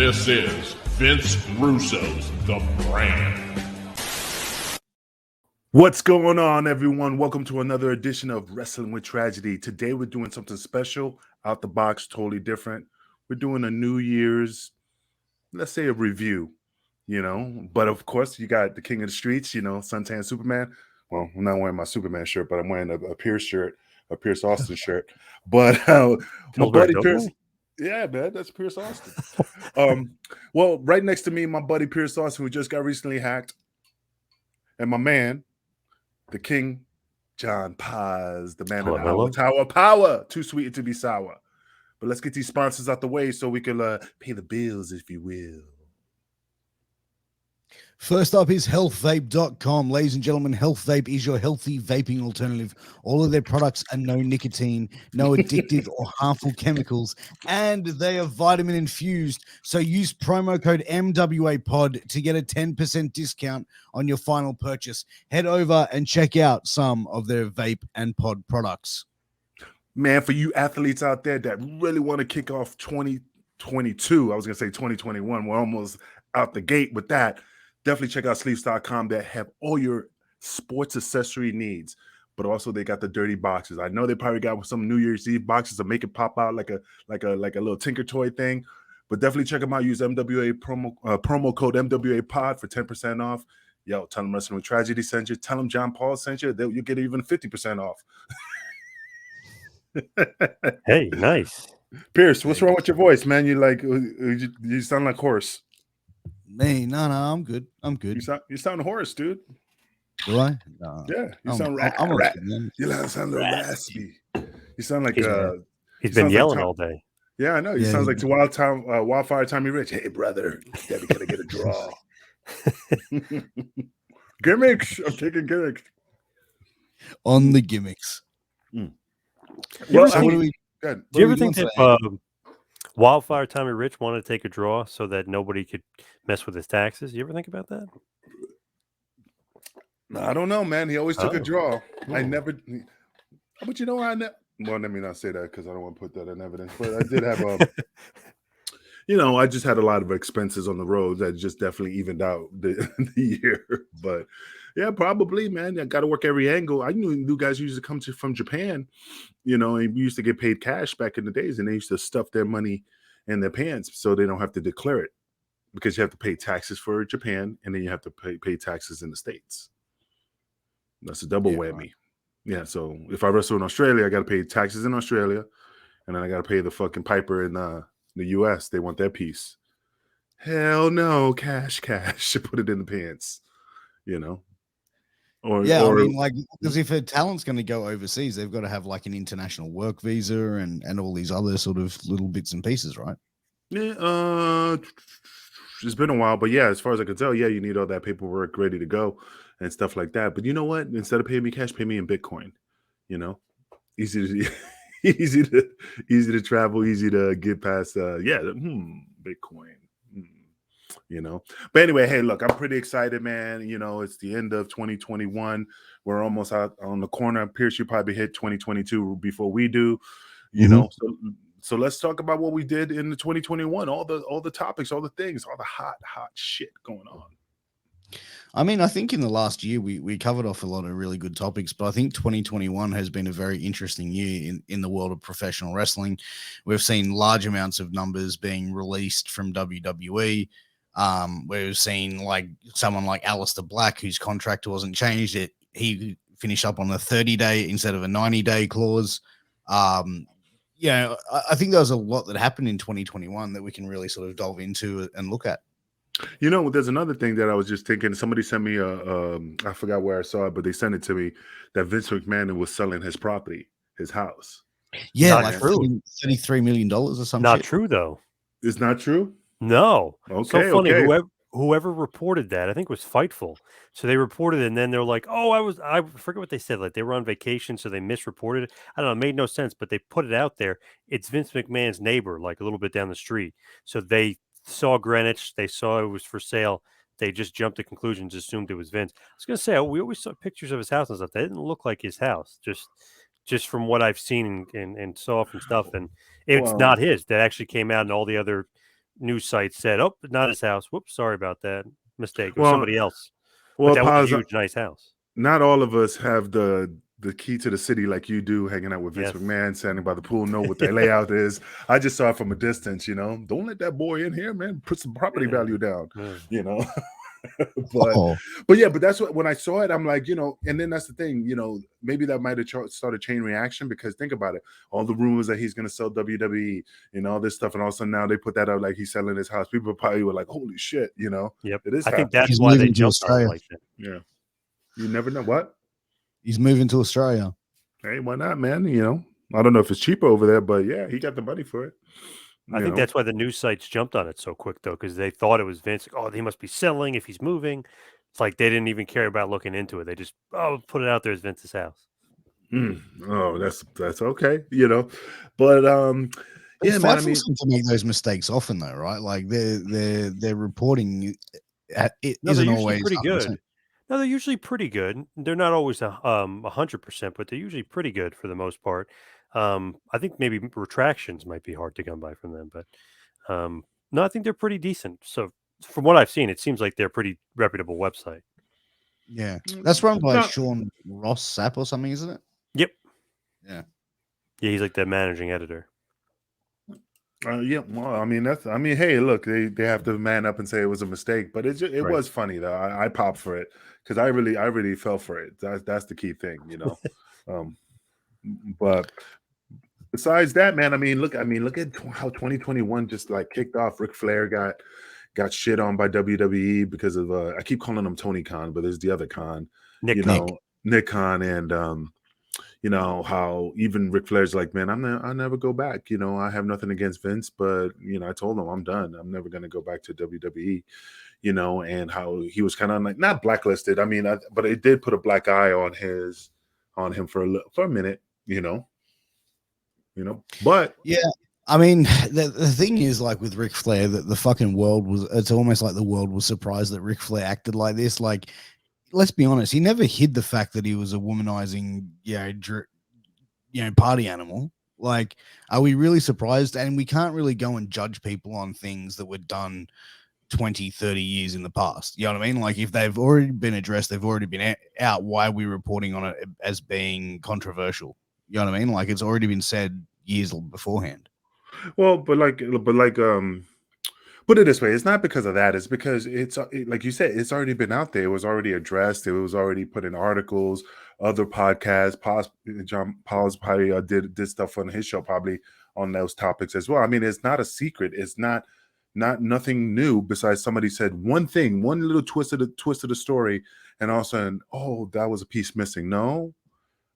This is Vince Russo's The Brand. What's going on, everyone? Welcome to another edition of Wrestling with Tragedy. Today we're doing something special, out the box, totally different. We're doing a New Year's, let's say a review, But of course, you got the King of the Streets, Suntan Superman. Well, I'm not wearing my Superman shirt, but I'm wearing a Piers shirt, a Piers Austin shirt. But my buddy Piers... Yeah, man, that's Piers Austin. Well, right next to me, my buddy Piers Austin, who just got recently hacked, and my man, the King, John Paz, the man in the Tower of Power. Too sweet to be sour. But let's get these sponsors out the way so we can pay the bills, if you will. First up is healthvape.com. Ladies and gentlemen, Health Vape is your healthy vaping alternative. All of their products are no nicotine, no addictive or harmful chemicals, and they are vitamin infused. So use promo code MWAPOD to get a 10% discount on your final purchase. Head over and check out some of their vape and pod products. Man, for you athletes out there that really want to kick off 2022, I was going to say 2021, we're almost out the gate with that. Definitely check out sleeves.com that have all your sports accessory needs, but also they got the dirty boxes. I know they probably got some New Year's Eve boxes to make it pop out like a little Tinker Toy thing, but definitely check them out. Use MWA promo code MWA Pod for 10% off. Yo, tell them Wrestling with Tragedy sent you. Tell them John Paul sent you. You get even 50% off. Hey, nice. Piers, what's wrong with your voice, man? You sound like hoarse. Me, no, I'm good. You sound hoarse, dude. Do I? Yeah, you sound you sound a little raspy. You sound like he's been yelling all day. Yeah, I know. He sounds like Wildfire Tommy Rich. Hey, brother, we gotta get a draw. Gimmicks. I'm taking gimmicks. On the gimmicks. Do you ever think that Wildfire Tommy Rich wanted to take a draw so that nobody could mess with his taxes? You ever think about that? I don't know, man. He always took a draw. I never. But you know, well, let me not say that because I don't want to put that in evidence. But I did have I just had a lot of expenses on the road that just definitely evened out the year. But yeah, probably, man. I got to work every angle. I knew new guys used to come from Japan, and we used to get paid cash back in the days, and they used to stuff their money in their pants so they don't have to declare it because you have to pay taxes for Japan and then you have to pay taxes in the States. That's a double whammy. Right. Yeah, so if I wrestle in Australia, I got to pay taxes in Australia, and then I got to pay the fucking piper in the U.S. They want their piece. Hell no, cash. Put it in the pants, because if a talent's going to go overseas, they've got to have like an international work visa and all these other sort of little bits and pieces, right? Yeah, it's been a while, but yeah, as far as I can tell, yeah, you need all that paperwork ready to go and stuff like that. But you know what? Instead of paying me cash, pay me in Bitcoin. Easy to travel, easy to get past. Bitcoin. But anyway, hey, look, I'm pretty excited, man. It's the end of 2021. We're almost out on the corner. Piers, you probably hit 2022 before we do, So let's talk about what we did in the 2021, all the topics, all the things, all the hot shit going on. I mean, I think in the last year we covered off a lot of really good topics, but I think 2021 has been a very interesting year in the world of professional wrestling. We've seen large amounts of numbers being released from WWE. We've seen like someone like Aleister Black, whose contract wasn't changed. He finished up on a 30-day instead of a 90-day clause. I think there was a lot that happened in 2021 that we can really sort of delve into and look at. There's another thing that I was just thinking. Somebody sent me I forgot where I saw it, but they sent it to me that Vince McMahon was selling his property, his house. Yeah, like $33 million or something. Not true, though. It's not true? No. Okay, so funny. Okay. Whoever reported that, I think it was Fightful. So they reported it, and then they're like, I forget what they said. Like they were on vacation, so they misreported it. I don't know. It made no sense, but they put it out there. It's Vince McMahon's neighbor, like a little bit down the street. So they saw Greenwich. They saw it was for sale. They just jumped to conclusions, assumed it was Vince. I was going to say, we always saw pictures of his house and stuff. That didn't look like his house, just from what I've seen and saw from stuff. And it's not his. That actually came out in all the other news site said, "Oh, not his house. Whoops, sorry about that. Mistake. It was Well, somebody else." well, But that was a pause. huge, nice house. Not all of us have the key to the city like you do, hanging out with Vince Yes. McMahon, standing by the pool, know what their layout is. I just saw it from a distance, Don't let that boy in here, man. Put some property value down, but Oh, but that's what, when I saw it, I'm like, and then that's the thing, maybe that might have started a chain reaction, because think about it, all the rumors that he's going to sell WWE and all this stuff, and all of a sudden now they put that out like he's selling his house. People probably were like, holy shit, Yep. it is I think happening. that's He's why they moving to jumped on it Australia. like that. Yeah, you never know. What? He's moving to Australia. Hey, why not, man? I don't know if it's cheaper over there, but yeah, he got the money for it. I think that's why the news sites jumped on it so quick, though, because they thought it was Vince. Oh, he must be selling if he's moving. It's like they didn't even care about looking into it. They just put it out there as Vince's house. Oh, that's okay, but yeah, man. I mean, seem to make those mistakes often, though, right? Like their reporting it No, they're isn't usually always pretty 100%. good. No, they're usually pretty good. They're not always 100%, but they're usually pretty good for the most part. I think maybe retractions might be hard to come by from them, but no, I think they're pretty decent. So from what I've seen, it seems like they're a pretty reputable website. Yeah, that's run by No. Sean Ross Sapp or something, isn't it? Yep. Yeah. Yeah, he's like the managing editor. Yeah, well, I mean, hey, look, they have to man up and say it was a mistake, but it Right. was funny though. I popped for it because I really fell for it. That's the key thing, But besides that, man, I mean, look at how 2021 just like kicked off. Ric Flair got shit on by WWE because of I keep calling him Tony Khan, but there's the other Khan, Nick Khan, and how even Ric Flair's like, man, I'll never go back. I have nothing against Vince, but I told him I'm done. I'm never going to go back to WWE. And how he was kind of like not blacklisted. I mean, but it did put a black eye on him for a minute. But yeah. I mean, the thing is, like with Ric Flair, that the fucking world it's almost like the world was surprised that Ric Flair acted like this. Like, let's be honest, he never hid the fact that he was a womanizing, party animal. Like, are we really surprised? And we can't really go and judge people on things that were done 20, 30 years in the past. You know what I mean? Like, if they've already been addressed, they've already been out, why are we reporting on it as being controversial? You know what I mean? Like, it's already been said years beforehand. Well, but put it this way, it's not because of that. It's because like you said, it's already been out there. It was already addressed. It was already put in articles, other podcasts. John Paul's probably did stuff on his show probably on those topics as well. I mean, it's not a secret. It's not nothing new besides somebody said one thing, one little twist of the story, and all of a sudden, oh, that was a piece missing. No,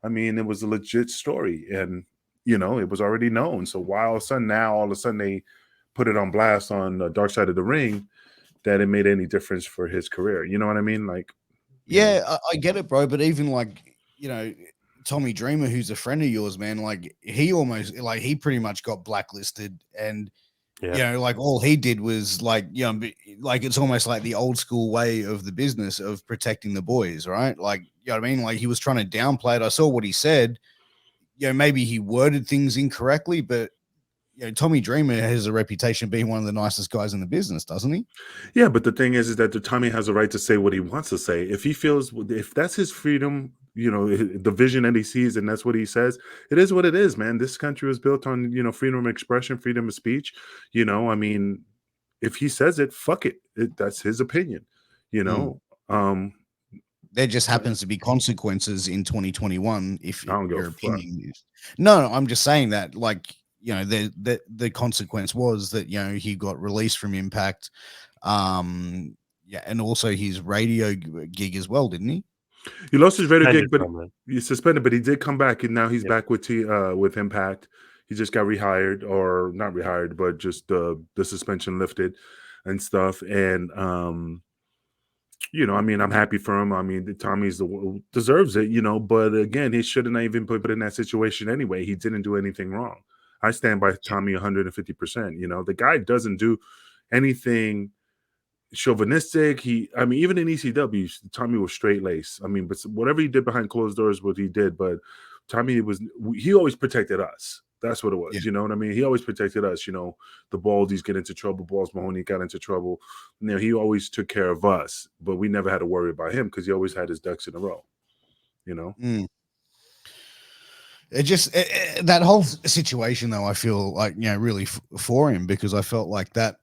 I mean, it was a legit story, and it was already known. So why all of a sudden they put it on blast on the Dark Side of the Ring, that it made any difference for his career? You know what I mean? Like, yeah, I get it, bro. But even like, Tommy Dreamer, who's a friend of yours, man, like he pretty much got blacklisted, and like all he did was like it's almost like the old school way of the business of protecting the boys, right? Like, you know what I mean? Like, he was trying to downplay it. I saw what he said. Maybe he worded things incorrectly, but Tommy Dreamer has a reputation being one of the nicest guys in the business, doesn't he? Yeah, but the thing is that the Tommy has a right to say what he wants to say. If he feels, if that's his freedom, the vision that he sees, and that's what he says, it is what it is, man. This country was built on, freedom of expression, freedom of speech. I mean, if he says it, fuck it. That's his opinion, There just happens to be consequences in 2021 if I don't give your a fuck. opinion is. No, I'm just saying that, like, the consequence was that, he got released from Impact. And also his radio gig as well, didn't he? He lost his radio gig, Suspended but from it. he's suspended, but he did come back, and now he's Yep. back with Impact. He just got rehired, or not rehired, but just the suspension lifted and stuff. And I mean, I'm happy for him. I mean, Tommy's deserves it, but again, he shouldn't have even put in that situation anyway. He didn't do anything wrong. I stand by Tommy 150%. The guy doesn't do anything chauvinistic. Even in ECW, Tommy was straight lace. I mean, but whatever he did behind closed doors, what he did, but Tommy he always protected us. That's what it was. Yeah. You know what I mean? He always protected us. You know, the Baldies get into trouble. Balls Mahoney got into trouble. You know, he always took care of us, but we never had to worry about him because he always had his ducks in a row. You know? It just that whole situation, though, I feel like, really for him, because I felt like that,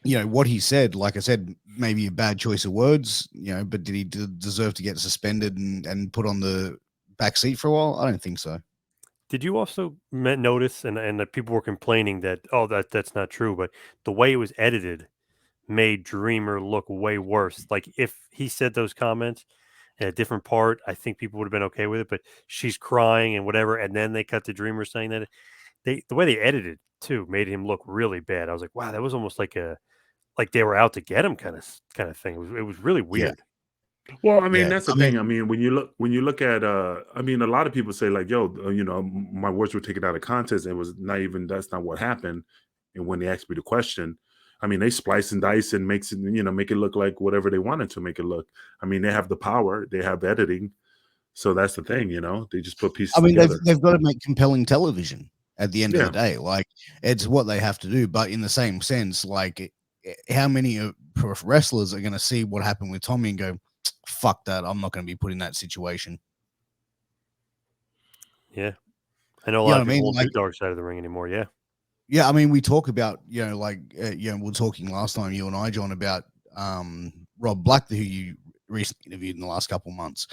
what he said, like I said, maybe a bad choice of words, but did he deserve to get suspended and put on the back seat for a while? I don't think so. Did you also notice, and that people were complaining that, that's not true, but the way it was edited made Dreamer look way worse. Like, if he said those comments in a different part, I think people would have been okay with it, but she's crying and whatever, and then they cut to Dreamer saying that. The way they edited too made him look really bad. I was like, wow, that was almost like they were out to get him kind of thing. It was really weird. Well, I mean, Yeah, that's the thing. I mean, when you look at, I mean, a lot of people say like, yo, my words were taken out of context. It was not even, that's not what happened. And when they asked me the question, I mean, they splice and dice and make it look like whatever they wanted to make it look. I mean, they have the power, they have editing. So that's the thing, they just put pieces together. They've got to make compelling television at the end of Yeah. the day. Like, it's what they have to do. But in the same sense, like, how many wrestlers are going to see what happened with Tommy and go, fuck that, I'm not going to be put in that situation? Yeah. I know a lot of people won't do Dark Side of the Ring anymore. Yeah. Yeah, I mean, we talk about, we were talking last time, you and I, John, about Rob Black, who you recently interviewed in the last couple of months,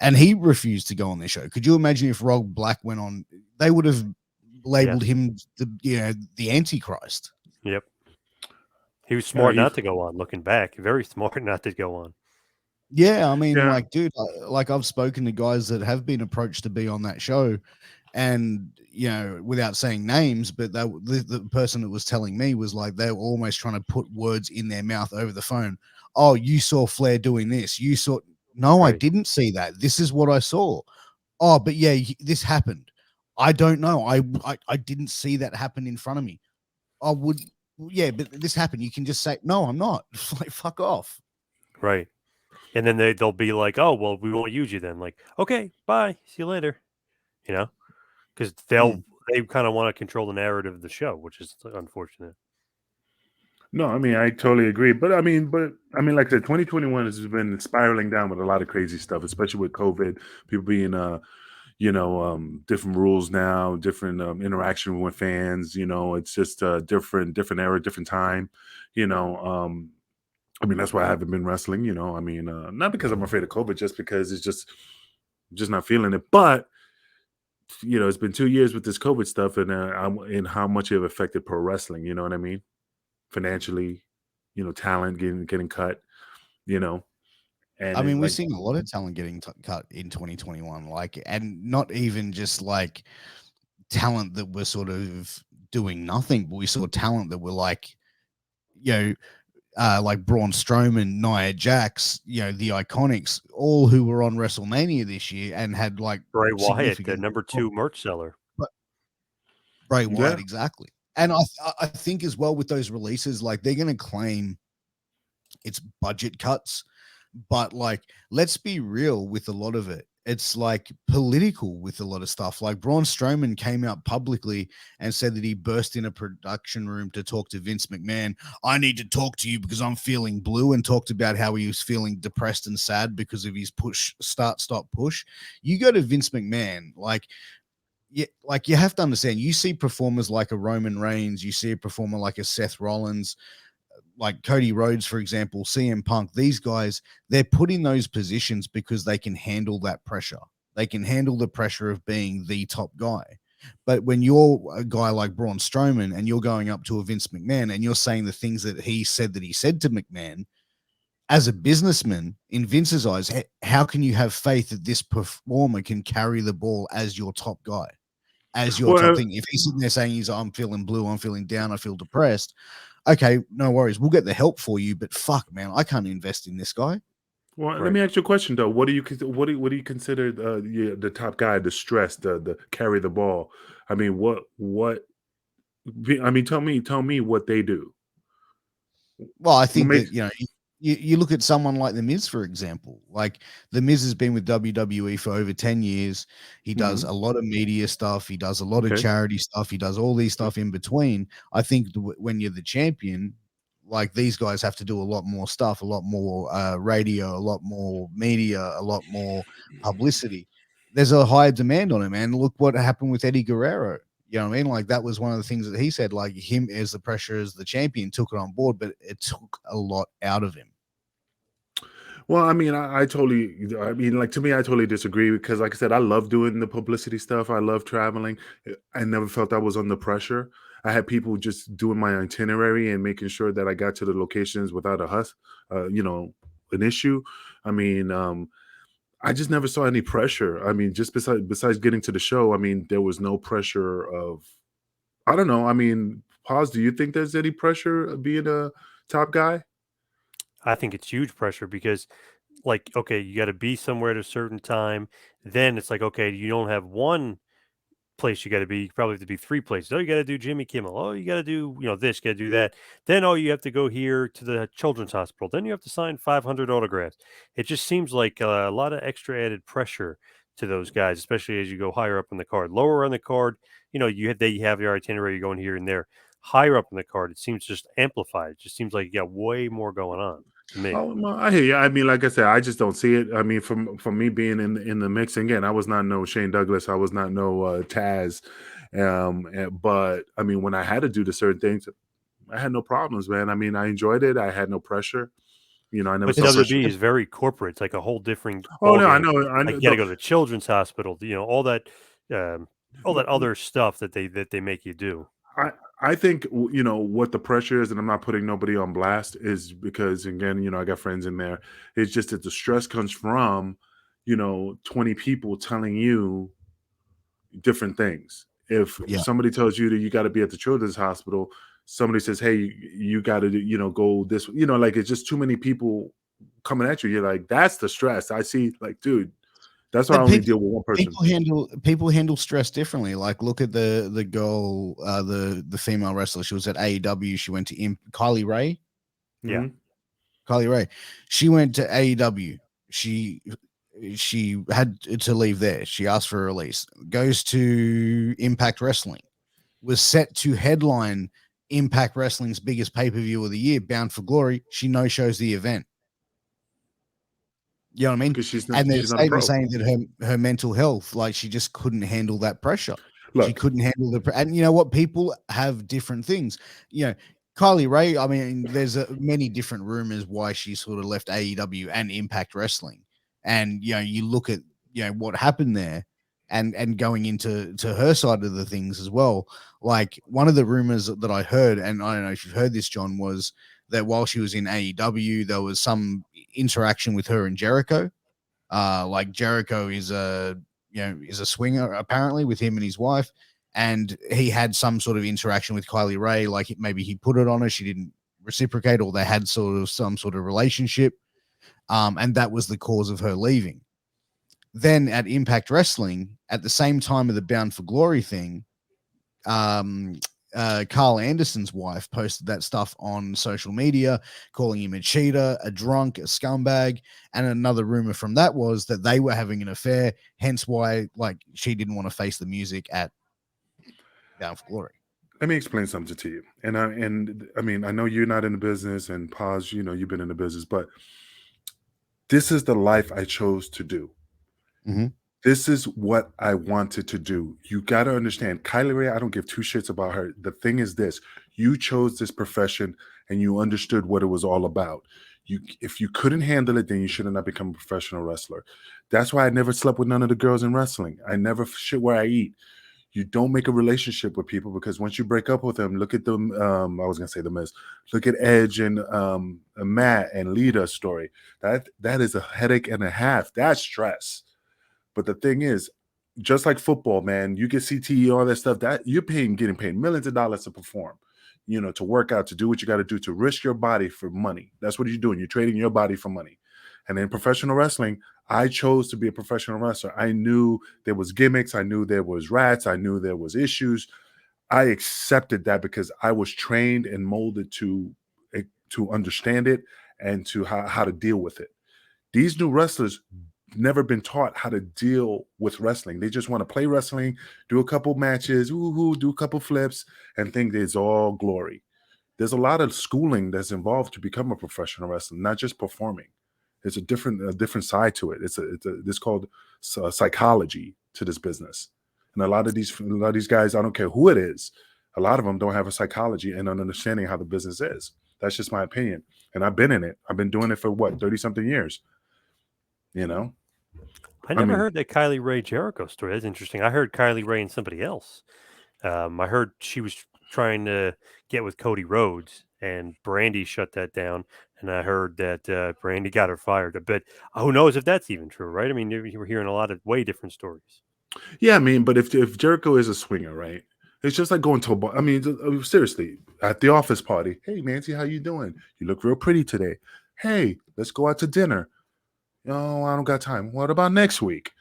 and he refused to go on this show. Could you imagine if Rob Black went on? They would have labeled him the Antichrist. Yep. He was smart not to go on. Looking back, very smart not to go on. Yeah, I mean, like, dude, like, I've spoken to guys that have been approached to be on that show, and without saying names, but the person that was telling me was like, they were almost trying to put words in their mouth over the phone. Oh, you saw Flair doing this. You saw. No, right. I didn't see that. This is what I saw. Oh, but yeah, this happened. I don't know. I didn't see that happen in front of me. I would. Yeah, but this happened. You can just say, no, I'm not. Like, fuck off. Right. And then they'll be like, oh, well, we won't use you then. Like, okay, bye. See you later. Because they kind of want to control the narrative of the show, which is unfortunate. No, I mean, I totally agree. But I mean, like I said, 2021 has been spiraling down with a lot of crazy stuff, especially with COVID, people being, different rules now, different interaction with fans. It's just a different era, different time. I mean, that's why I haven't been wrestling. I mean, not because I'm afraid of COVID, just because it's just not feeling it. But it's been 2 years with this COVID stuff, and how much it affected pro wrestling. You know what I mean? Financially, talent getting cut. And I mean, we're seeing a lot of talent getting cut in 2021. Like, and not even just like talent that were sort of doing nothing, but we saw talent that were like, like Braun Strowman, Nia Jax, the Iconics, all who were on WrestleMania this year and had like Bray Wyatt, the number 2 merch seller. Bray Wyatt, exactly. And I think as well with those releases, like, they're going to claim it's budget cuts, but like, let's be real with a lot of it. It's like political with a lot of stuff. Like, Braun Strowman came out publicly and said that he burst in a production room to talk to Vince McMahon. I need to talk to you because I'm feeling blue, and talked about how he was feeling depressed and sad because of his start, stop, push. You go to Vince McMahon, like you have to understand, you see performers like a Roman Reigns, you see a performer like a Seth Rollins, like Cody Rhodes, for example, CM Punk, these guys, they're put in those positions because they can handle that pressure. They can handle the pressure of being the top guy. But when you're a guy like Braun Strowman and you're going up to a Vince McMahon and you're saying the things that he said to McMahon, as a businessman, in Vince's eyes, how can you have faith that this performer can carry the ball as your top guy, as your top thing? If he's sitting there saying I'm feeling blue, I'm feeling down, I feel depressed. Okay, no worries. We'll get the help for you, but fuck, man, I can't invest in this guy. Well, let me ask you a question though. What do you consider the top guy, the stress, the carry the ball? I mean, tell me what they do. Well, I think that you look at someone like The Miz, for example. Like, The Miz has been with WWE for over 10 years. He does a lot of media stuff. He does a lot of charity stuff. He does all these stuff in between. I think when you're the champion, like, these guys have to do a lot more stuff, a lot more radio, a lot more media, a lot more publicity. There's a higher demand on him, man. Look what happened with Eddie Guerrero. You know what I mean? Like, that was one of the things that he said, like, him as the pressure as the champion took it on board, but it took a lot out of him. Well, I mean, I mean, like, to me, I totally disagree because, like I said, I love doing the publicity stuff. I love traveling. I never felt I was under pressure. I had people just doing my itinerary and making sure that I got to the locations without an issue. I mean, I just never saw any pressure. I mean, just besides getting to the show, I mean, there was no pressure of, I don't know. I mean, pause. Do you think there's any pressure of being a top guy? I think it's huge pressure because, like, okay, you got to be somewhere at a certain time. Then it's like, okay, you don't have one place you got to be. You probably have to be three places. Oh, you got to do Jimmy Kimmel. Oh, you got to do, this, you got to do that. Then, oh, you have to go here to the children's hospital. Then you have to sign 500 autographs. It just seems like a lot of extra added pressure to those guys, especially as you go higher up on the card. Lower on the card, you have your itinerary, you're going here and there. Higher up in the card, it seems just amplified. It just seems like you got way more going on to me. Oh, no, I hear you. I mean, like I said, I just don't see it. I mean, from me being in the mix again, I was not no Shane Douglas. I was not no Taz. But I mean, when I had to do the certain things, I had no problems, man. I mean, I enjoyed it. I had no pressure. I never But saw pressure. WWE is very corporate. It's like a whole different Oh no, I ballgame. know. I Like, know. you got to go to the children's hospital. All that other stuff that they make you do. I think what the pressure is, and I'm not putting nobody on blast, is because again, I got friends in there. It's just that the stress comes from 20 people telling you different things. If Yeah. somebody tells you that you got to be at the children's hospital, somebody says, "Hey, you got to go this," like, it's just too many people coming at you. You're like, that's the stress. I see, like, dude, that's why I But only deal with one person. people handle stress differently. Like, look at the girl, the female wrestler. She was at AEW. She went to Kylie Ray. Yeah. Mhm. Kylie Ray. She went to AEW. She had to leave there. She asked for a release. Goes to Impact Wrestling. Was set to headline Impact Wrestling's biggest pay-per-view of the year, Bound for Glory. She no-shows the event. You know what I mean? Because she's And there's not a pro. statement saying that her mental health, like, she just couldn't handle that pressure. She Look, couldn't handle and you know what? People have different things. Kylie Ray, I mean, there's many different rumors why she sort of left AEW and Impact Wrestling. And, you look at, what happened there and going into her side of the things as well. Like, one of the rumors that I heard, and I don't know if you've heard this, John, was that while she was in AEW, there was some interaction with her and Jericho. Like, Jericho is a swinger, apparently, with him and his wife, and he had some sort of interaction with Kylie Ray. Like, maybe he put it on her, she didn't reciprocate, or they had some sort of relationship, and that was the cause of her leaving. Then at Impact Wrestling, at the same time of the Bound for Glory thing, Carl Anderson's wife posted that stuff on social media, calling him a cheater, a drunk, a scumbag. And another rumor from that was that they were having an affair, hence why, like, she didn't want to face the music at Bound for Glory. let me explain something to you. And I mean, I know you're not in the business, and pause, you've been in the business, but this is the life I chose to do. Mm-hmm. This is what I wanted to do. You got to understand, Kylie Ray, I don't give two shits about her. The thing is this: you chose this profession and you understood what it was all about. If you couldn't handle it, then you should have not become a professional wrestler. That's why I never slept with none of the girls in wrestling. I never shit where I eat. You don't make a relationship with people, because once you break up with them, look at them. I was gonna say the Miz. Look at Edge and Matt and Lita's story. That is a headache and a half. That's stress. But the thing is, just like football, man, you get CTE, all that stuff, that you're getting paid millions of dollars to perform, to work out, to do what you got to do, to risk your body for money. That's what you're doing. You're trading your body for money. And in professional wrestling, I chose to be a professional wrestler. I knew there was gimmicks. I knew there was rats. I knew there was issues. I accepted that because I was trained and molded to understand it and to how to deal with it. These new wrestlers never been taught how to deal with wrestling. They just want to play wrestling, do a couple matches, do a couple flips, and think it's all glory. There's a lot of schooling that's involved to become a professional wrestler, not just performing. It's a different side to it. It's called psychology to this business. And a lot of these guys, I don't care who it is, a lot of them don't have a psychology and an understanding how the business is. That's just my opinion. And I've been in it. I've been doing it for 30-something years. You know? I never heard that Kylie Ray Jericho story. That's interesting. I heard Kylie Ray and somebody else. I heard she was trying to get with Cody Rhodes, and Brandy shut that down. And I heard that Brandy got her fired. But who knows if that's even true, right? I mean, you were hearing a lot of way different stories. Yeah, I mean, but if Jericho is a swinger, right? It's just like going to a bar. I mean, seriously, at the office party. Hey, Nancy, how you doing? You look real pretty today. Hey, let's go out to dinner. No, I don't got time. What about next week?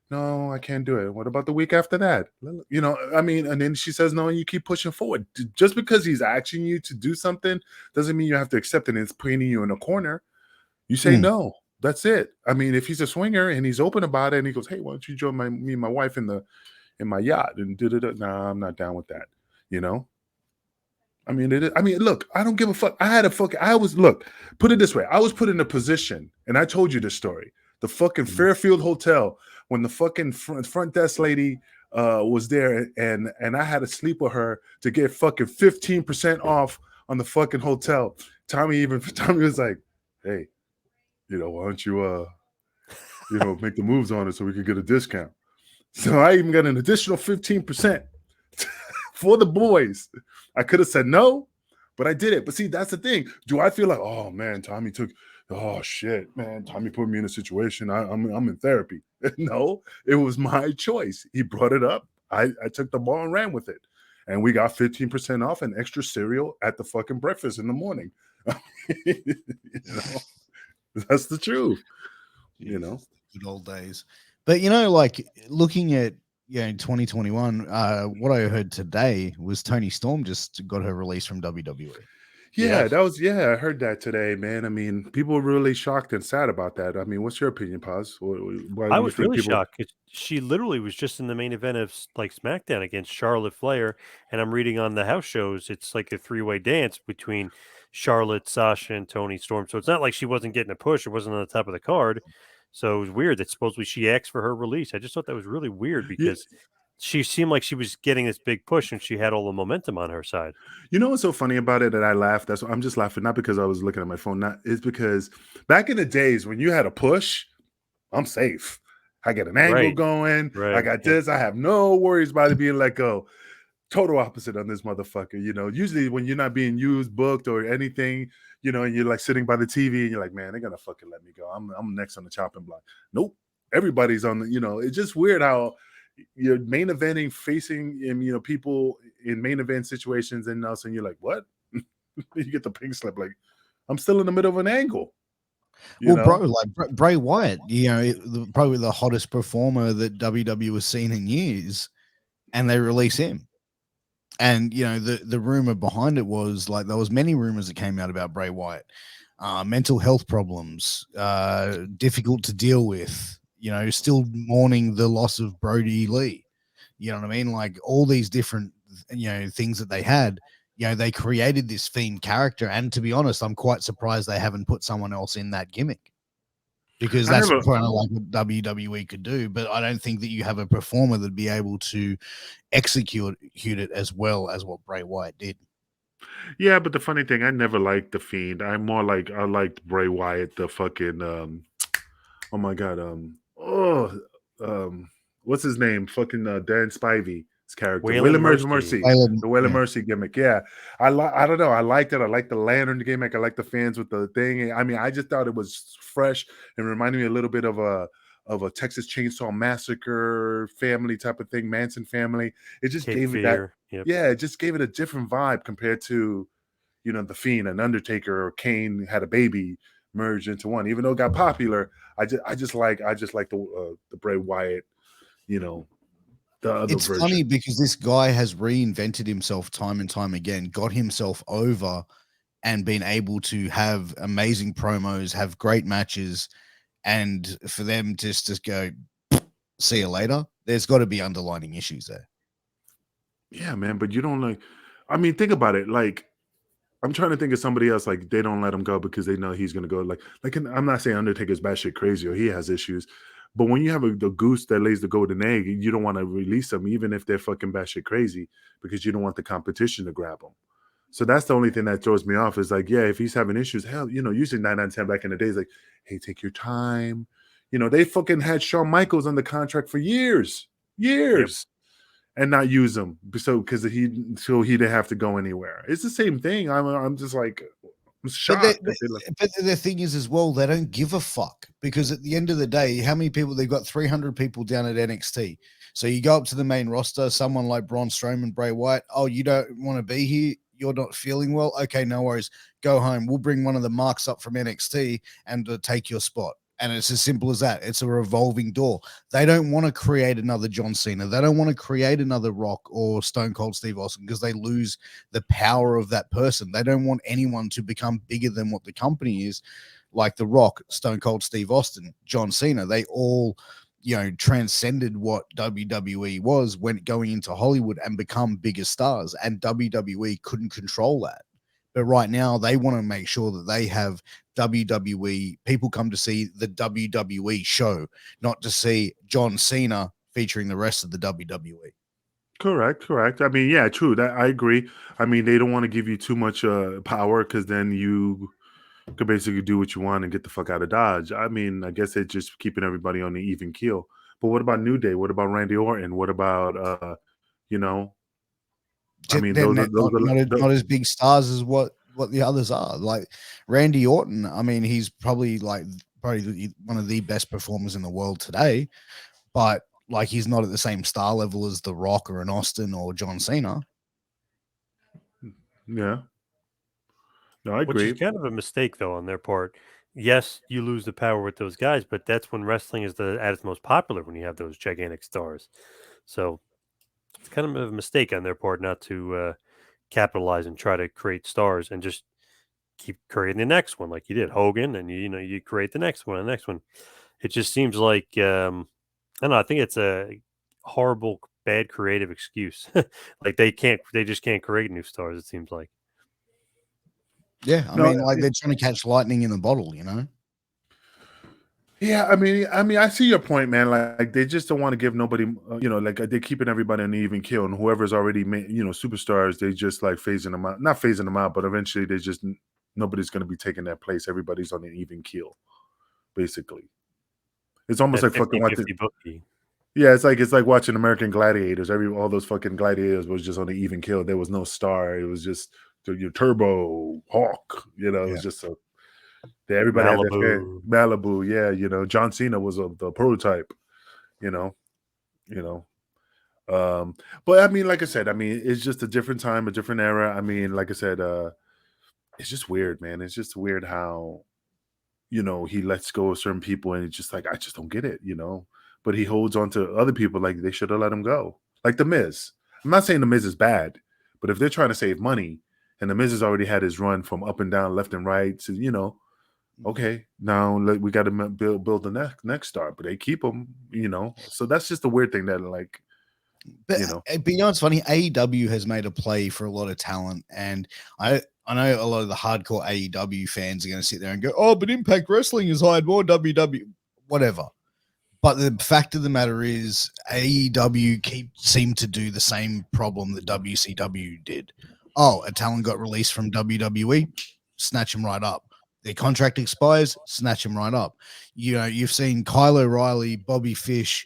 No, I can't do it. What about the week after that? You know, I mean, and then she says no, and you keep pushing forward. Just because he's asking you to do something doesn't mean you have to accept it and it's painting you in a corner. You say no. That's it. I mean, if he's a swinger and he's open about it and he goes, hey, why don't you join me and my wife in my yacht and nah, I'm not down with that. You know? I mean, look, I don't give a fuck. Look, put it this way. I was put in a position, and I told you this story. The fucking Fairfield Hotel, when the fucking front desk lady was there, and I had to sleep with her to get fucking 15% off on the fucking hotel. Tommy was like, hey, you know, why don't you make the moves on it so we could get a discount. So I even got an additional 15% for the boys. I could have said no, but I did it. But see, that's the thing. Do I feel like, oh man, Tommy put me in a situation. I'm in therapy. No, it was my choice. He brought it up. I took the ball and ran with it. And we got 15% off and extra cereal at the fucking breakfast in the morning. You know, that's the truth. You know, good old days. But you know, like looking at in 2021, what I heard today was Toni Storm just got her release from WWE. Yeah, I heard that today, man. I mean, people were really shocked and sad about that. I mean, what's your opinion, Paz? I was really shocked. She literally was just in the main event of like SmackDown against Charlotte Flair, and I'm reading on the house shows, it's like a 3-way dance between Charlotte, Sasha, and Toni Storm. So it's not like she wasn't getting a push; it wasn't on the top of the card. So it was weird that supposedly she asked for her release. I just thought that was really weird because she seemed like she was getting this big push and she had all the momentum on her side. You know what's so funny about it that I laughed? I'm just laughing, not because I was looking at my phone. It's because back in the days when you had a push, I'm safe. I get an angle going. I got this. I have no worries about it being let go. Total opposite on this motherfucker. You know, usually when you're not being used, booked, or anything, you know, and you're like sitting by the TV and you're like, man, they're gonna fucking let me go. I'm next on the chopping block. Nope. Everybody's on the, you know, it's just weird how you're main eventing facing people in main event situations, and all of a sudden you're like, what? You get the pink slip, like, I'm still in the middle of an angle. Bro, like Bray Wyatt, probably the hottest performer that WWE has seen in years, and they release him. And the rumor behind it was like there was many rumors that came out about Bray Wyatt, mental health problems, difficult to deal with, still mourning the loss of Brody Lee. You know what I mean? Like all these different things that they had. They created this Fiend character, and to be honest, I'm quite surprised they haven't put someone else in that gimmick, because that's kind of like what WWE could do. But I don't think that you have a performer that'd be able to execute it as well as what Bray Wyatt did. Yeah, but the funny thing, I never liked the Fiend. I liked Bray Wyatt, the fucking oh my god, what's his name? Fucking Dan Spivey's character, Waylon Mercy. The Waylon Mercy gimmick. Yeah, I don't know. I liked it. I like the lantern gimmick. I like the fans with the thing. I mean, I just thought it was fresh and reminded me a little bit of a Texas Chainsaw Massacre family type of thing, Manson family. It just gave it that. Yep. Yeah, it just gave it a different vibe compared to, the Fiend and Undertaker or Kane had a baby merged into one. Even though it got popular, I just like the Bray Wyatt, It's version. Funny because this guy has reinvented himself time and time again, got himself over and been able to have amazing promos, have great matches, and for them just to go, see you later, there's got to be underlining issues there. Yeah, man, but you don't like. I mean, think about it. Like, I'm trying to think of somebody else. Like, they don't let him go because they know he's gonna go. I'm not saying Undertaker's batshit crazy or he has issues, but when you have the goose that lays the golden egg, you don't want to release them, even if they're fucking batshit crazy, because you don't want the competition to grab them. So that's the only thing that throws me off. Is like, yeah, if he's having issues, hell, usually 9 out of 10 back in the days, like, hey, take your time. They fucking had Shawn Michaels on the contract for years. Yep. And not use him so he didn't have to go anywhere. It's the same thing. I'm just like, I'm shocked. But the thing is as well, they don't give a fuck, because at the end of the day, how many people they've got? 300 people down at NXT. So you go up to the main roster, someone like Braun Strowman, Bray Wyatt. Oh, you don't want to be here? You're not feeling well? Okay, no worries. Go home. We'll bring one of the marks up from NXT and take your spot. And it's as simple as that. It's a revolving door. They don't want to create another John Cena. They don't want to create another Rock or Stone Cold Steve Austin, because they lose the power of that person. They don't want anyone to become bigger than what the company is, like The Rock, Stone Cold Steve Austin, John Cena. They all, transcended what WWE was when going into Hollywood and become bigger stars. And WWE couldn't control that. But right now, they want to make sure that they have WWE people come to see the WWE show, not to see John Cena featuring the rest of the WWE. Correct. I mean, yeah, true. That I agree. I mean, they don't want to give you too much power, because then you could basically do what you want and get the fuck out of Dodge. I mean, I guess they're just keeping everybody on the even keel. But what about New Day? What about Randy Orton? What about I mean, those are not as big stars as what the others are. Like Randy Orton, I mean, he's probably one of the best performers in the world today, but like he's not at the same star level as The Rock or an Austin or John Cena. Yeah. No, I Which agree. is kind of a mistake, though, on their part. Yes, you lose the power with those guys, but that's when wrestling is at its most popular, when you have those gigantic stars. So it's kind of a mistake on their part not to capitalize and try to create stars and just keep creating the next one, like you did Hogan, and you create the next one, It just seems like I don't know. I think it's a horrible, bad creative excuse. Like they just can't create new stars. It seems like. Yeah, I mean, like they're trying to catch lightning in a bottle, Yeah, I mean, I see your point, man. Like they just don't want to give nobody, like they're keeping everybody on the even keel, and whoever's already made, superstars, they just like phasing them out. Not phasing them out, but eventually they just nobody's going to be taking that place. Everybody's on an even keel, basically. It's almost like fucking watching. Yeah, it's like watching American Gladiators. All those fucking gladiators was just on an even keel. There was no star. It was just your Turbo Hawk. It was just so. Everybody had their Malibu, yeah. John Cena was the prototype, But I mean, like I said, I mean, it's just a different time, a different era. I mean, like I said, it's just weird, man. It's just weird how, he lets go of certain people, and it's just like I just don't get it, But he holds on to other people like they should have let him go, like the Miz. I'm not saying the Miz is bad, but if they're trying to save money, and the Miz has already had his run from up and down, left and right, so okay, now we got to build the next star, but they keep them, So that's just a weird thing that, like, but it's funny. AEW has made a play for a lot of talent, and I know a lot of the hardcore AEW fans are going to sit there and go, "Oh, but Impact Wrestling has hired more WWE, whatever." But the fact of the matter is, AEW seem to do the same problem that WCW did. Oh, a talent got released from WWE, snatch him right up. Their contract expires, snatch him right up. You've seen Kyle O'Reilly, Bobby Fish,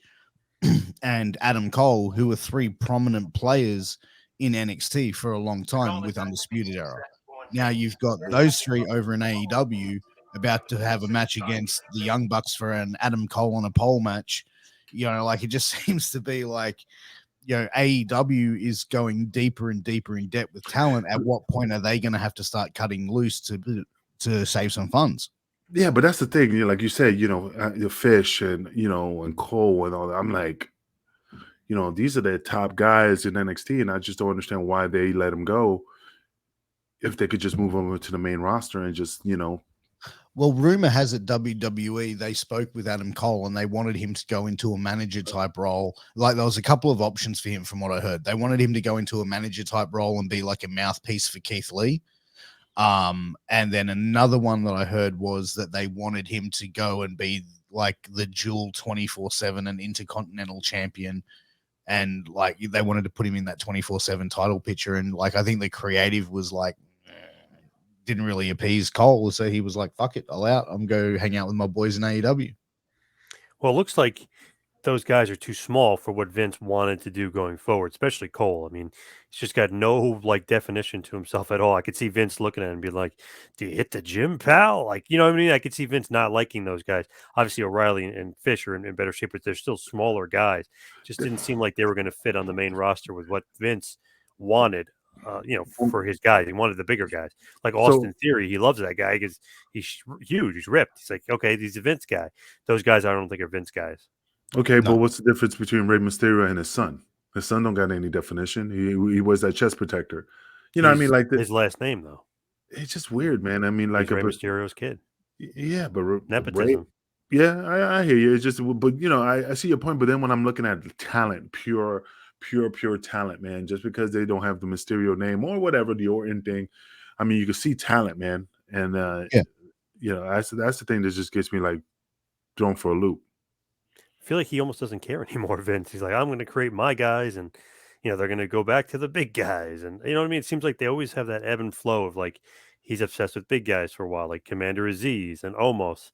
and Adam Cole, who were three prominent players in NXT for a long time with Undisputed Era. Now you've got those three over in AEW about to have a match against the Young Bucks for an Adam Cole on a pole match. Like it just seems to be like, AEW is going deeper and deeper in debt with talent. At what point are they going to have to start cutting loose to save some funds? Yeah, but that's the thing. Like you said, the Fish and and Cole and all that. I'm like, these are the top guys in NXT, and I just don't understand why they let them go. if they could just move over to the main roster and just, Well, rumor has it WWE, they spoke with Adam Cole and they wanted him to go into a manager type role. Like there was a couple of options for him from what I heard. They wanted him to go into a manager type role and be like a mouthpiece for Keith Lee. And then another one that I heard was that they wanted him to go and be like the dual 24/7 and intercontinental champion. And like they wanted to put him in that 24/7 title picture. And like I think the creative was like, didn't really appease Cole, so he was like, "Fuck it, I'll out. I'm go hang out with my boys in AEW." Well, it looks like those guys are too small for what Vince wanted to do going forward, especially Cole. I mean, he's just got no like definition to himself at all. I could see Vince looking at him and be like, "Do you hit the gym, pal?" Like, you know what I mean? I could see Vince not liking those guys. Obviously, O'Reilly and Fish are in better shape, but they're still smaller guys. Just didn't seem like they were going to fit on the main roster with what Vince wanted. For his guys, he wanted the bigger guys, like Austin Theory. He loves that guy because he's huge, he's ripped. He's like, okay, he's a Vince guy. Those guys, I don't think are Vince guys. Okay, No. but what's the difference between Rey Mysterio and his son? His son don't got any definition. He wears that chest protector. You know what I mean? Like his last name though. It's just weird, man. I mean, like Rey Mysterio's kid. Yeah, but Nepotism. I hear you. It's just, but I see your point. But then when I'm looking at talent, pure talent, man, just because they don't have the Mysterio name or whatever, the Orton thing, I mean, you can see talent, man. And that's the thing that just gets me like thrown for a loop. I feel like he almost doesn't care anymore, Vince. He's like, I'm going to create my guys, and they're going to go back to the big guys, and you know what I mean. It seems like they always have that ebb and flow of like he's obsessed with big guys for a while, like Commander Aziz and Omos.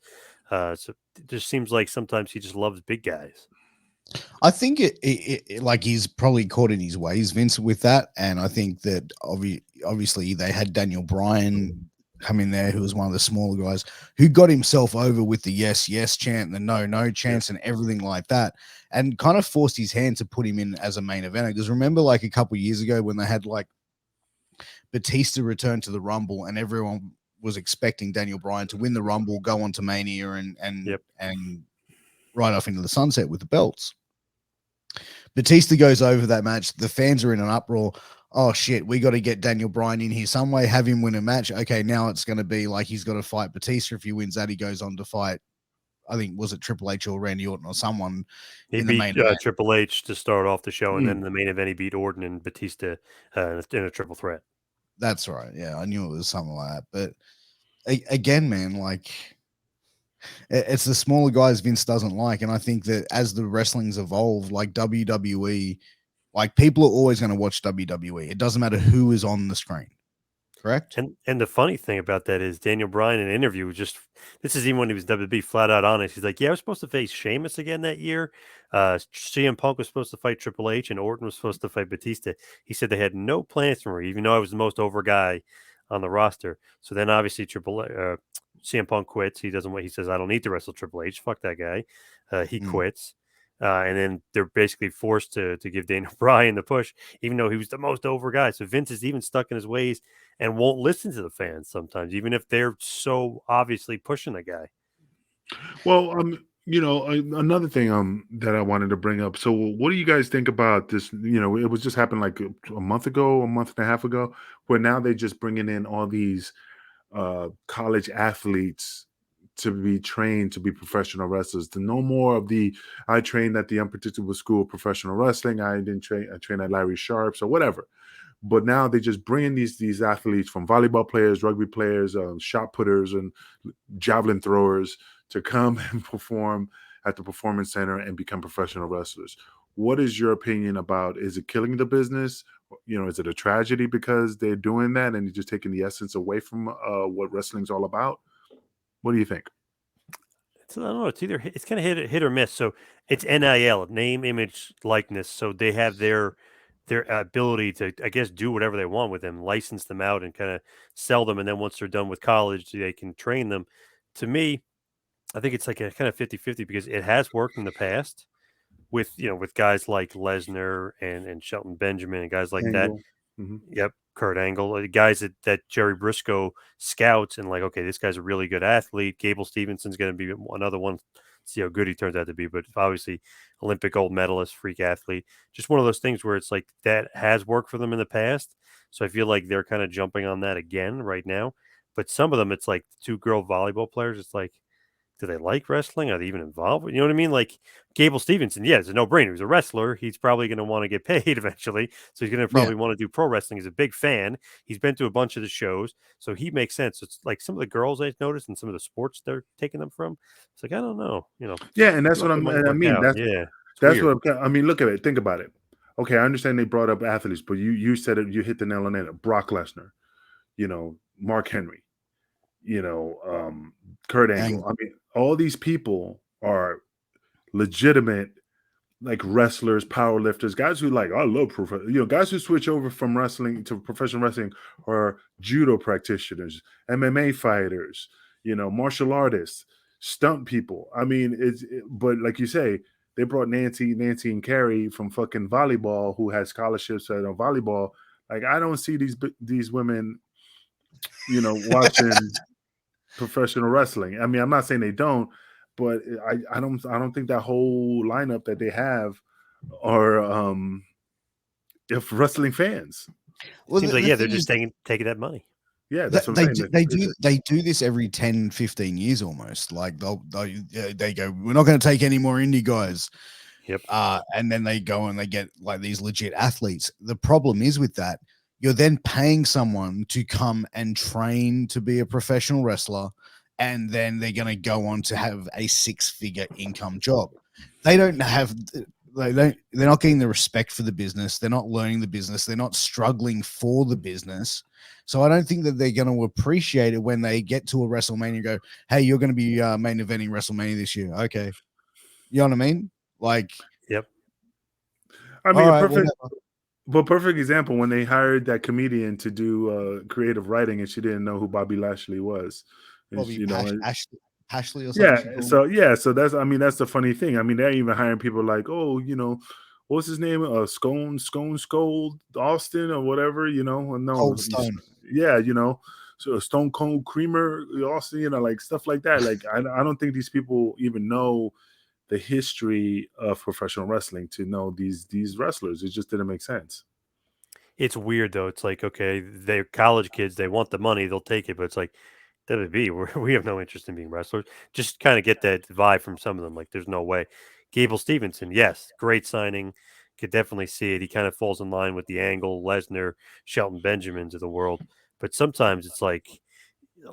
So it just seems like sometimes he just loves big guys. I think it like he's probably caught in his ways, Vince, with that, and I think that obviously they had Daniel Bryan come in there, who was one of the smaller guys, who got himself over with the yes chant, and the no chance, and everything like that, and kind of forced his hand to put him in as a main eventer. Because remember, like a couple years ago when they had like Batista return to the Rumble, and everyone was expecting Daniel Bryan to win the Rumble, go on to Mania, and right off into the sunset with the belts. Batista goes over that match. The fans are in an uproar. Oh shit, we got to get Daniel Bryan in here some way, have him win a match. Okay, now it's going to be like he's got to fight Batista. If he wins that, he goes on to fight, I think, was it Triple H or Randy Orton or someone. He beat Triple H to start off the show, and then the main event he beat Orton and Batista in a triple threat. That's right. Yeah, I knew it was something like that. But again, man, like it's the smaller guys Vince doesn't like. And I think that as the wrestling's evolved, like WWE, like people are always going to watch WWE. It doesn't matter who is on the screen. Correct? And the funny thing about that is Daniel Bryan in an interview was this is even when he was WWE, flat out honest. He's like, yeah, I was supposed to face Sheamus again that year. CM Punk was supposed to fight Triple H, and Orton was supposed to fight Batista. He said they had no plans for me, even though I was the most over guy on the roster. So then obviously CM Punk quits. He doesn't want. He says, I don't need to wrestle Triple H. Fuck that guy. He quits. And then they're basically forced to give Daniel Bryan the push, even though he was the most over guy. So Vince is even stuck in his ways and won't listen to the fans sometimes, even if they're so obviously pushing the guy. Well, another thing that I wanted to bring up. So what do you guys think about this? It was just happened like a month and a half ago, where now they're just bringing in all these college athletes to be trained to be professional wrestlers. To no more of I trained at the Unpredictable School of Professional Wrestling. I trained at Larry Sharp's or whatever. But now they just bring in these athletes from volleyball players, rugby players, shot putters, and javelin throwers to come and perform at the Performance Center and become professional wrestlers. What is your opinion about? Is it killing the business? Is it a tragedy because they're doing that and you're just taking the essence away from what wrestling's all about? What do you think? I don't know. It's kind of hit or miss. So it's NIL, name, image, likeness. So they have their ability to, I guess, do whatever they want with them, license them out and kind of sell them. And then once they're done with college, they can train them. To me, I think it's like a kind of 50-50 because it has worked in the past with guys like Lesnar and Shelton Benjamin and guys like that. Mm-hmm. Yep. Kurt Angle, guys that Jerry Briscoe scouts and like, okay, this guy's a really good athlete. Gable Stevenson's going to be another one see how good he turns out to be. But obviously, Olympic gold medalist, freak athlete, just one of those things where it's like that has worked for them in the past. So I feel like they're kind of jumping on that again right now. But some of them, it's like 2 girl volleyball players. It's like, do they like wrestling? Are they even involved? You know what I mean? Like Gable Stevenson, yeah, it's a no-brainer. He's a wrestler. He's probably going to want to get paid eventually. So he's going to probably want to do pro wrestling. He's a big fan. He's been to a bunch of the shows. So he makes sense. It's like some of the girls I've noticed and some of the sports they're taking them from. It's like, I don't know. Yeah, and that's I what don't know if it might I work mean. out. Yeah. That's Weird. what I mean. Look at it. Think about it. Okay, I understand they brought up athletes, but you said it. You hit the nail on it. Brock Lesnar, Mark Henry, Kurt Angle. I mean, all these people are legitimate, like wrestlers, power lifters, guys who like I love guys who switch over from wrestling to professional wrestling are judo practitioners, MMA fighters, martial artists, stunt people. I mean, but like you say, they brought Nancy and Carrie from fucking volleyball who had scholarships at volleyball. Like I don't see these women, watching professional wrestling. I mean, I'm not saying they don't, but I don't think that whole lineup that they have are if wrestling fans. Well, seems like they're just taking that money. Yeah, that's what I'm saying. They do this every 10, 15 years almost. Like they go, we're not going to take any more indie guys. Yep. And then they go and they get like these legit athletes. The problem is with that, you're then paying someone to come and train to be a professional wrestler, and then they're going to go on to have a 6-figure income job. They're not getting the respect for the business. They're not learning the business. They're not struggling for the business. So I don't think that they're going to appreciate it when they get to a WrestleMania and go, hey, you're going to be main eventing WrestleMania this year. Okay. You know what I mean? Like, yep. I mean, perfect example when they hired that comedian to do creative writing and she didn't know who Bobby Lashley was. Ashley or something. Yeah. So that's the funny thing. I mean, they're even hiring people like, what's his name? Scone Scold Austin or whatever, no. Cold Stone. Yeah, so Stone Cold Creamer Austin, like stuff like that. Like I don't think these people even know the history of professional wrestling to know these wrestlers. It just didn't make sense. It's weird though. It's like, okay, they're college kids, they want the money, they'll take it, but it's like WWE, we have no interest in being wrestlers. Just kind of get that vibe from some of them. Like, there's no way. Gable Stevenson, yes, great signing. Could definitely see it. He kind of falls in line with the Angle, Lesnar, Shelton Benjamins of the world. But sometimes it's like,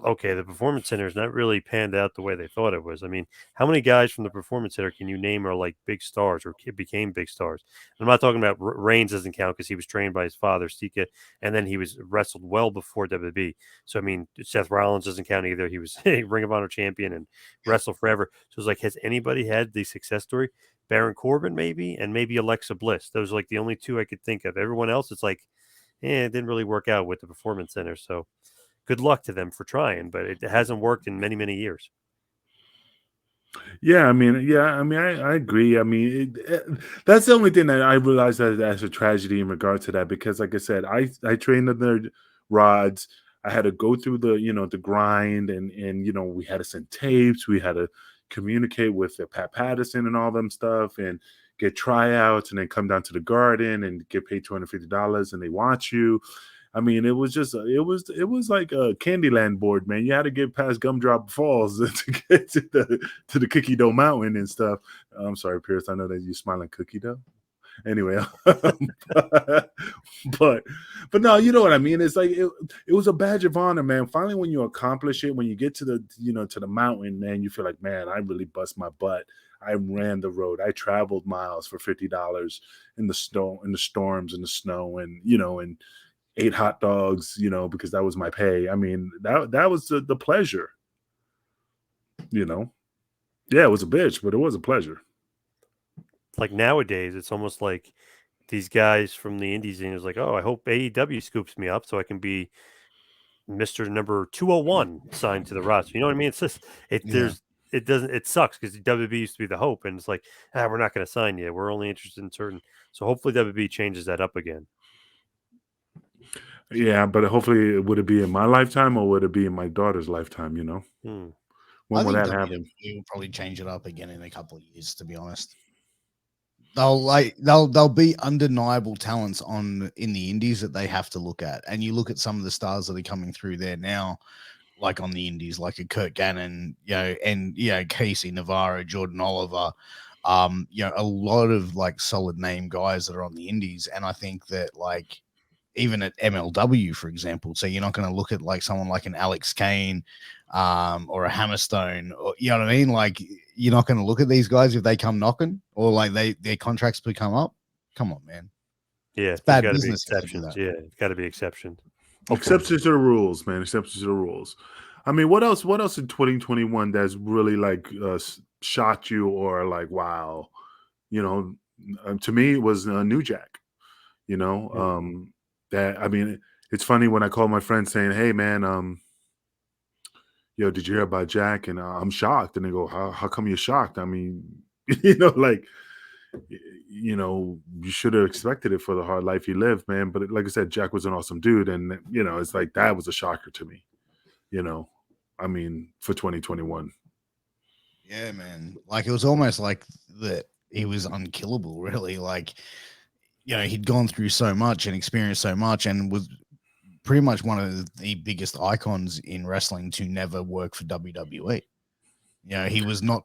okay, the Performance Center is not really panned out the way they thought it was. I mean, how many guys from the Performance Center can you name are like big stars or became big stars? I'm not talking about Reigns doesn't count because he was trained by his father, Sika, and then he was wrestled well before WWE. So, I mean, Seth Rollins doesn't count either. He was a Ring of Honor champion and wrestled forever. So it's like, has anybody had the success story? Baron Corbin, maybe, and maybe Alexa Bliss. Those are like the only two I could think of. Everyone else, it's like, it didn't really work out with the Performance Center. So, good luck to them for trying, but it hasn't worked in many, many years. Yeah, I agree. I mean, that's the only thing that I realized as a tragedy in regard to that, because like I said, I trained under rods. I had to go through the grind and we had to send tapes. We had to communicate with Pat Patterson and all them stuff and get tryouts and then come down to the Garden and get paid $250 and they watch you. I mean, it was like a Candyland board, man. You had to get past Gumdrop Falls to get to the Cookie Dough Mountain and stuff. I'm sorry, Piers. I know that you smiling cookie dough. Anyway, but no, you know what I mean. It's like it was a badge of honor, man. Finally, when you accomplish it, when you get to the to the mountain, man, you feel like, man, I really bust my butt. I ran the road. I traveled miles for $50 in the storms, in the snow, and and ate hot dogs, because that was my pay. I mean, that was the pleasure. Yeah, it was a bitch, but it was a pleasure. Like nowadays, it's almost like these guys from the indies and it's like, oh, I hope AEW scoops me up so I can be Mr. Number 201 signed to the roster. You know what I mean? It's just it sucks because WWE used to be the hope, and it's like, we're not going to sign you. We're only interested in certain. So hopefully WWE changes that up again. Yeah, but hopefully, would it be in my lifetime or would it be in my daughter's lifetime? When I will think that happen? WWE will probably change it up again in a couple of years, to be honest. They'll be undeniable talents in the indies that they have to look at. And you look at some of the stars that are coming through there now, like on the indies, like a Kurt Gannon, and Casey Navarro, Jordan Oliver, a lot of like solid name guys that are on the indies. And I think that like even at MLW, for example, so you're not going to look at like someone like an Alex Kane, or a Hammerstone, or, you know what I mean? Like you're not going to look at these guys if they come knocking or like their contracts become up. Come on, man. Yeah, It's there's bad got to be business if they do exceptions. that. Yeah, it's got to be exceptions. Exceptions to the rules, man. Exceptions to the rules. I mean, what else? What else in 2021 that's really like shocked you or like wow? You know, to me it was New Jack. You know, that I mean, it's funny when I call my friend saying, "Hey, man, yo, did you hear about Jack?" And I'm shocked, and they go, "How come you're shocked?" I mean, like, you should have expected it for the hard life he lived, man. But like I said, Jack was an awesome dude, and it's like that was a shocker to me. I mean, for 2021. Yeah, man. Like it was almost like that he was unkillable, really. Like, he'd gone through so much and experienced so much and was pretty much one of the biggest icons in wrestling to never work for WWE. He was never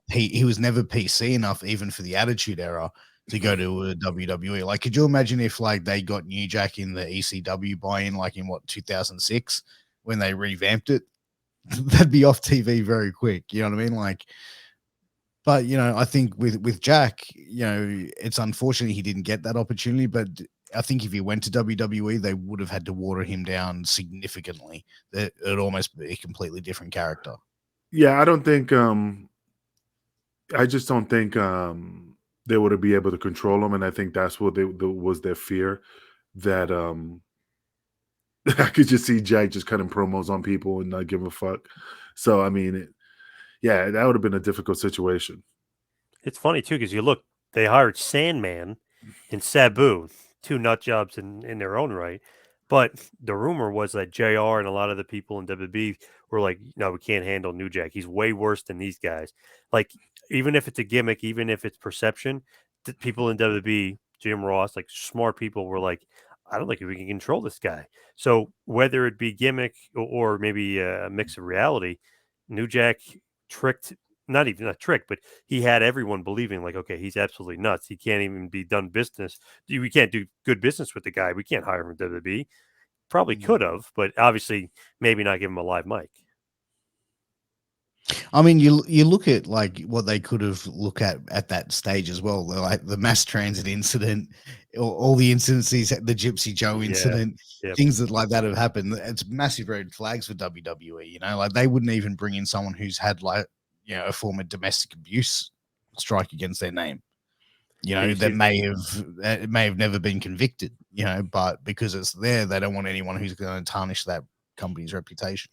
PC enough even for the Attitude Era to go to a WWE. Like, could you imagine if like they got New Jack in the ECW buy-in like in 2006 when they revamped it? That'd be off TV very quick. You know what I mean? Like, but I think with Jack, it's unfortunate he didn't get that opportunity. But I think if he went to WWE, they would have had to water him down significantly. That it'd almost be a completely different character. Yeah, I don't think. I just don't think they would be able to control him, and I think that's what was their fear. That I could just see Jack just cutting promos on people and not give a fuck. So I mean, yeah, that would have been a difficult situation. It's funny too because you look, they hired Sandman and Sabu, two nut jobs in their own right. But the rumor was that JR and a lot of the people in WB were like, no, we can't handle New Jack. He's way worse than these guys. Like, even if it's a gimmick, even if it's perception, people in WB, Jim Ross, like smart people were like, I don't think we can control this guy. So whether it be gimmick or maybe a mix of reality, New Jack tricked, not tricked, but he had everyone believing like, okay, he's absolutely nuts. He can't even be done business. We can't do good business with the guy. We can't hire him from WWE. Probably could have, but obviously maybe not give him a live mic. I mean, you look at like what they could have looked at that stage as well, like the mass transit incident, all the incidences, the Gypsy Joe incident, things that like that have happened. It's massive red flags for WWE. Like they wouldn't even bring in someone who's had like a form of domestic abuse strike against their name. That may have never been convicted. But because it's there, they don't want anyone who's going to tarnish that company's reputation.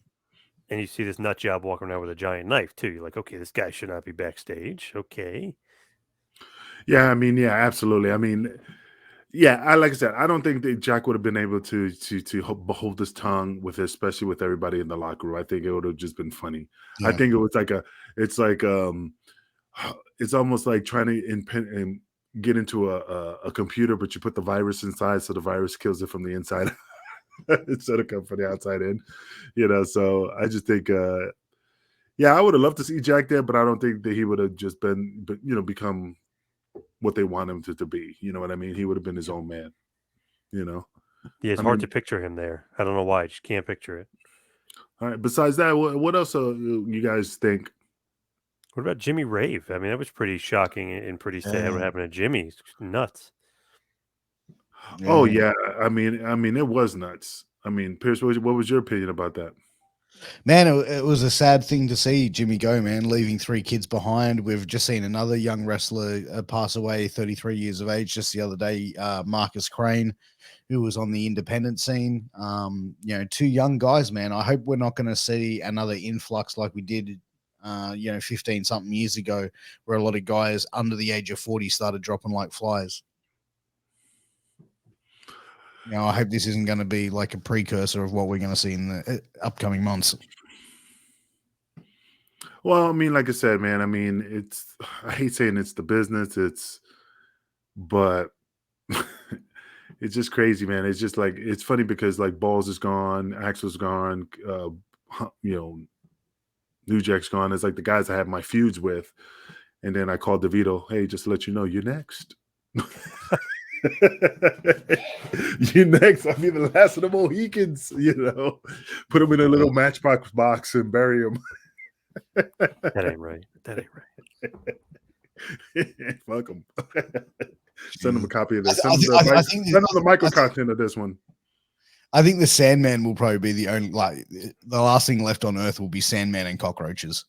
And you see this nut job walking around with a giant knife too. You're like, okay, this guy should not be backstage. Okay. Yeah, I mean, yeah, absolutely. I mean, yeah, like I said, I don't think that Jack would have been able to hold his tongue especially with everybody in the locker room. I think it would have just been funny. Yeah. I think it was it's almost like trying to get into a computer, but you put the virus inside, so the virus kills it from the inside instead of coming from the outside in. So I just think, I would have loved to see Jack there, but I don't think that he would have just become what they want him to be. You know what I mean? He would have been his own man. Yeah, it's hard to picture him there. I don't know why. I just can't picture it. All right. Besides that, what else you guys think? What about Jimmy Rave? I mean, that was pretty shocking and pretty sad. What happened to Jimmy? It's nuts. Yeah. Oh yeah. I mean, it was nuts. I mean, Piers, what was your opinion about that? Man, it was a sad thing to see Jimmy go, man, leaving 3 kids behind. We've just seen another young wrestler pass away, 33 years of age, just the other day, Marcus Crane, who was on the independent scene. 2 young guys, man. I hope we're not going to see another influx like we did, 15-something years ago, where a lot of guys under the age of 40 started dropping like flies. I hope this isn't going to be like a precursor of what we're going to see in the upcoming months. Well, I mean, like I said, man, I mean, I hate saying it's the business, but it's just crazy, man. It's just like, it's funny because like Balls is gone, Axel's gone, you know, New Jack's gone. It's like the guys I have my feuds with. And then I called DeVito, hey, just to let you know, you're next. You next. I'll be the last of the Mohicans, Put them in a little matchbox box and bury them. That ain't right. That ain't right. Fuck them. Send them a copy of this. I Send them the micro content of this one. I think the Sandman will probably be the only, like, the last thing left on Earth will be Sandman and cockroaches.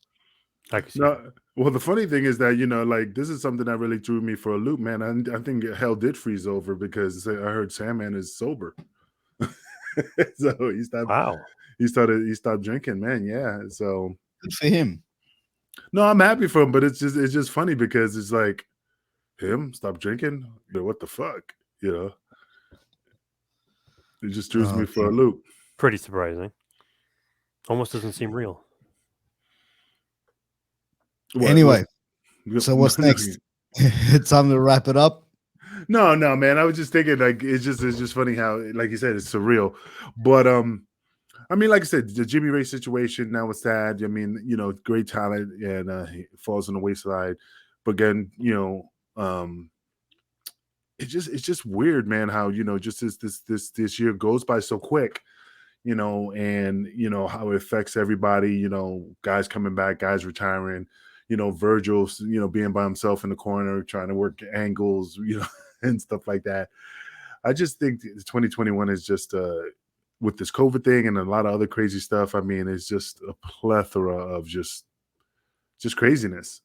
I can see No, well, the funny thing is that, like, this is something that really threw me for a loop, man. I think hell did freeze over because I heard Sandman is sober. So he stopped. Wow. He stopped drinking, man. Yeah. So Good for him. no, I'm happy for him, but it's just funny because it's like him stop drinking. What the fuck? It just throws me for a loop. Pretty surprising. Almost doesn't seem real. Anyway, so what's next? It's time to wrap it up. No, man. I was just thinking, like, it's just funny how, like you said, it's surreal. But I mean, like I said, the Jimmy Ray situation, now it's sad. I mean, great talent, and he falls on the wayside. But again, it's just weird, man, how just this year goes by so quick. And how it affects everybody. Guys coming back, guys retiring. Virgil, being by himself in the corner, trying to work angles, and stuff like that. I just think 2021 is just with this COVID thing and a lot of other crazy stuff. I mean, it's just a plethora of just craziness,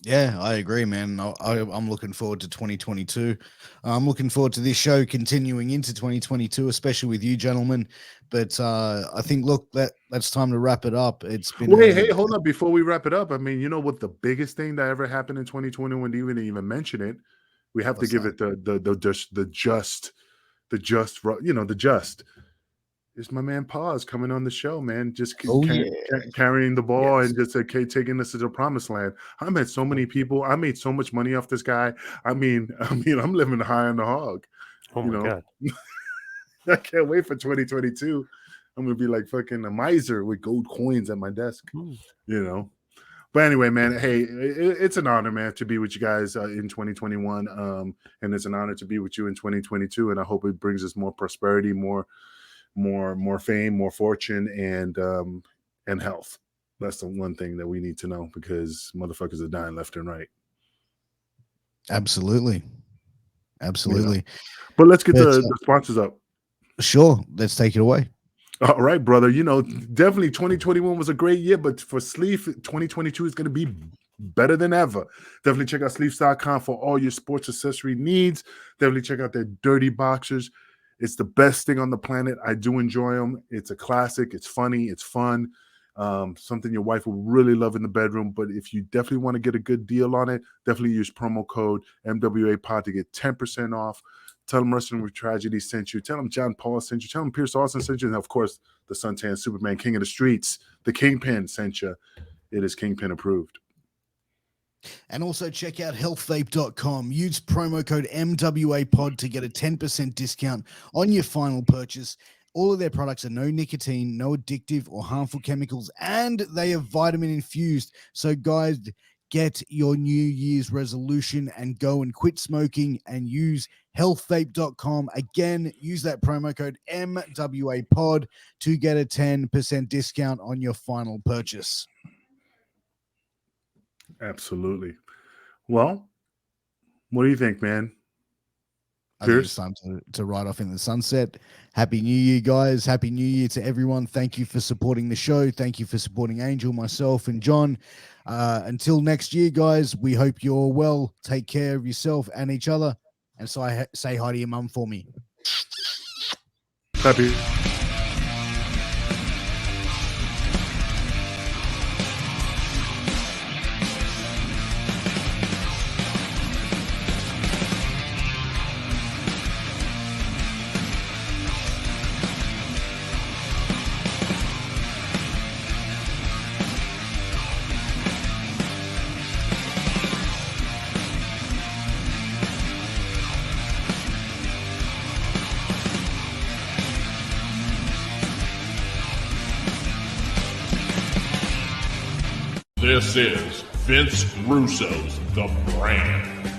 Yeah, I agree, man. I'm looking forward to 2022. I'm looking forward to this show continuing into 2022, especially with you gentlemen. But I think, look, that's time to wrap it up. It's been hey, hold up before we wrap it up. I mean, what the biggest thing that ever happened in 2021? Even mention it. We have to give it the just. Is my man Paz coming on the show, man? Just carrying the ball and just taking us to the promised land. I met so many people. I made so much money off this guy. I mean, I'm living high on the hog. Oh my God. I can't wait for 2022. I'm gonna be like fucking a miser with gold coins at my desk. But anyway, man, hey, it's an honor, man, to be with you guys in 2021. And it's an honor to be with you in 2022. And I hope it brings us more prosperity, more fame, more fortune, and health. That's the one thing that we need to know, because motherfuckers are dying left and right. Absolutely. But let's get the sponsors up. Sure, let's take it away. All right, brother. Definitely 2021 was a great year, but for Sleeve, 2022 is going to be better than ever. Definitely check out sleeves.com for all your sports accessory needs. Definitely check out their dirty boxers. It's the best thing on the planet. I do enjoy them. It's a classic. It's funny. It's fun. Something your wife will really love in the bedroom. But if you definitely want to get a good deal on it, definitely use promo code MWAPOD to get 10% off. Tell them Wrestling with Tragedy sent you. Tell them John Paul sent you. Tell them Piers Austin sent you. And, of course, the Suntan Superman, King of the Streets, the Kingpin sent you. It is Kingpin approved. And also check out healthvape.com. Use promo code MWAPOD to get a 10% discount on your final purchase. All of their products are no nicotine, no addictive or harmful chemicals, and they are vitamin infused. So, guys, get your New Year's resolution and go and quit smoking and use healthvape.com. Again, use that promo code MWAPOD to get a 10% discount on your final purchase. Absolutely. Well, what do you think, man? I think it's time to ride off in the sunset. Happy New Year, guys. Happy New Year to everyone. Thank you for supporting the show. Thank you for supporting Angel, myself, and John. Until next year, guys, we hope you're well. Take care of yourself and each other. And so I say hi to your mum for me. Happy. This is Vince Russo's The Brand.